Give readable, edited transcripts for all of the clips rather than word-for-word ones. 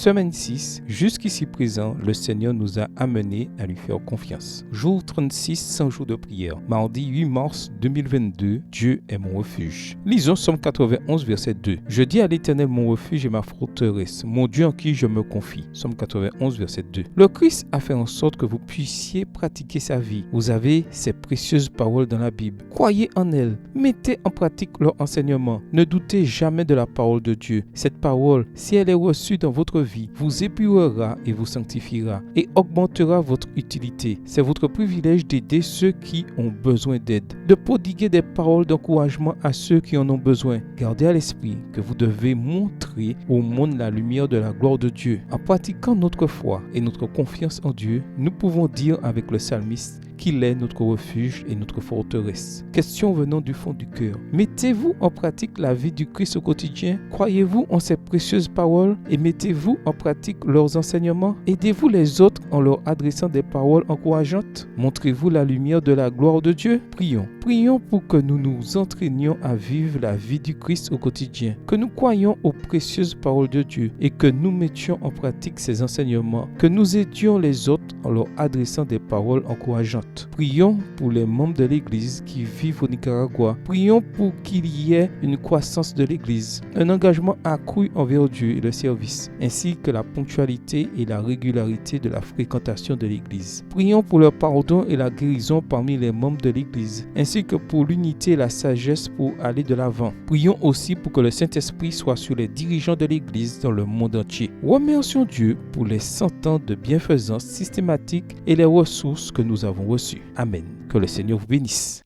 Semaine 6, jusqu'ici présent, le Seigneur nous a amenés à lui faire confiance. Jour 36, 100 jours de prière. Mardi 8 mars 2022, Dieu est mon refuge. Lisons Somme 91, verset 2. Je dis à l'Éternel mon refuge et ma forteresse, mon Dieu en qui je me confie. Somme 91, verset 2. Le Christ a fait en sorte que vous puissiez pratiquer sa vie. Vous avez ces précieuses paroles dans la Bible. Croyez en elles. Mettez en pratique leur enseignement. Ne doutez jamais de la parole de Dieu. Cette parole, si elle est reçue dans votre vie, vous épurera et vous sanctifiera et augmentera votre utilité. C'est votre privilège d'aider ceux qui ont besoin d'aide, de prodiguer des paroles d'encouragement à ceux qui en ont besoin. Gardez à l'esprit que vous devez montrer au monde la lumière de la gloire de Dieu. En pratiquant notre foi et notre confiance en Dieu, nous pouvons dire avec le psalmiste qu'il est notre refuge et notre forteresse. Question venant du fond du cœur. Mettez-vous en pratique la vie du Christ au quotidien? Croyez-vous en ces précieuses paroles et mettez-vous en pratique leurs enseignements? Aidez-vous les autres en leur adressant des paroles encourageantes? Montrez-vous la lumière de la gloire de Dieu? Prions. Prions pour que nous nous entraînions à vivre la vie du Christ au quotidien, que nous croyions aux précieuses paroles de Dieu et que nous mettions en pratique ces enseignements, que nous aidions les autres en leur adressant des paroles encourageantes. Prions pour les membres de l'Église qui vivent au Nicaragua. Prions pour qu'il y ait une croissance de l'Église, un engagement accru envers Dieu et le service, ainsi que la ponctualité et la régularité de la fréquentation de l'Église. Prions pour le pardon et la guérison parmi les membres de l'Église, ainsi que pour l'unité et la sagesse pour aller de l'avant. Prions aussi pour que le Saint-Esprit soit sur les dirigeants de l'Église dans le monde entier. Remercions Dieu pour les 100 ans de bienfaisance systématique et les ressources que nous avons reçues. Amen. Que le Seigneur vous bénisse.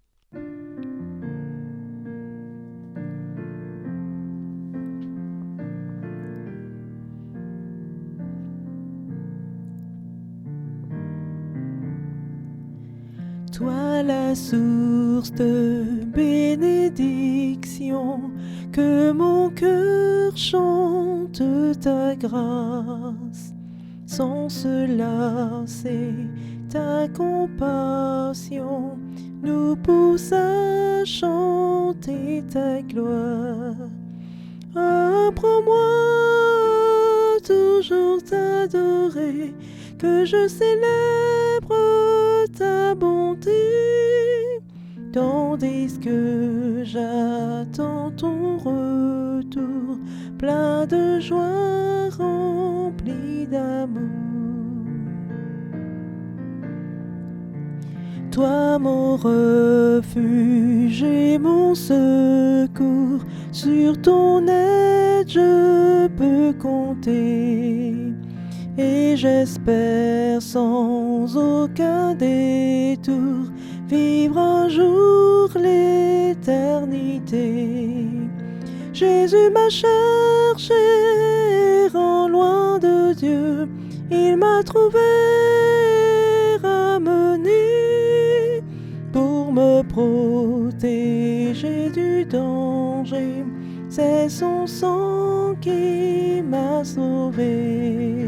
Toi la source de bénédiction, que mon cœur chante ta grâce. Sans cela, c'est ta compassion nous pousse à chanter ta gloire. Apprends-moi toujours t'adorer, que je célèbre ta bonté, tandis que j'attends ton retour, plein de joie, rempli d'amour. Toi mon refuge et mon secours, sur ton aide je peux compter. Et j'espère sans aucun détour vivre un jour l'éternité. Jésus m'a cherché, errant loin de Dieu, il m'a trouvé, ramené pour me protéger du danger. C'est son sang qui m'a sauvé.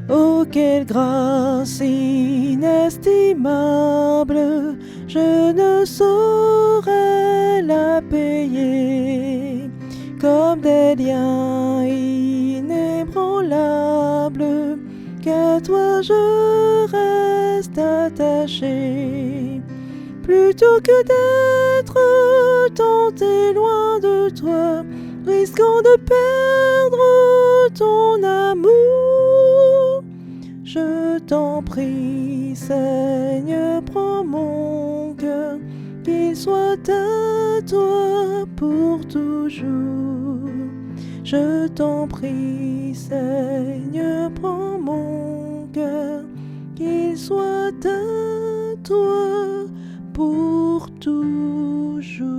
Oh, quelle grâce inestimable, je ne saurais la payer. Comme des liens inébranlables, qu'à toi je reste attaché. Plutôt que d'être tenté loin de toi, risquant de perdre ton amour, je t'en prie, Seigneur, prends mon cœur, qu'il soit à toi pour toujours. Je t'en prie, Seigneur, prends mon cœur, qu'il soit à toi pour toujours.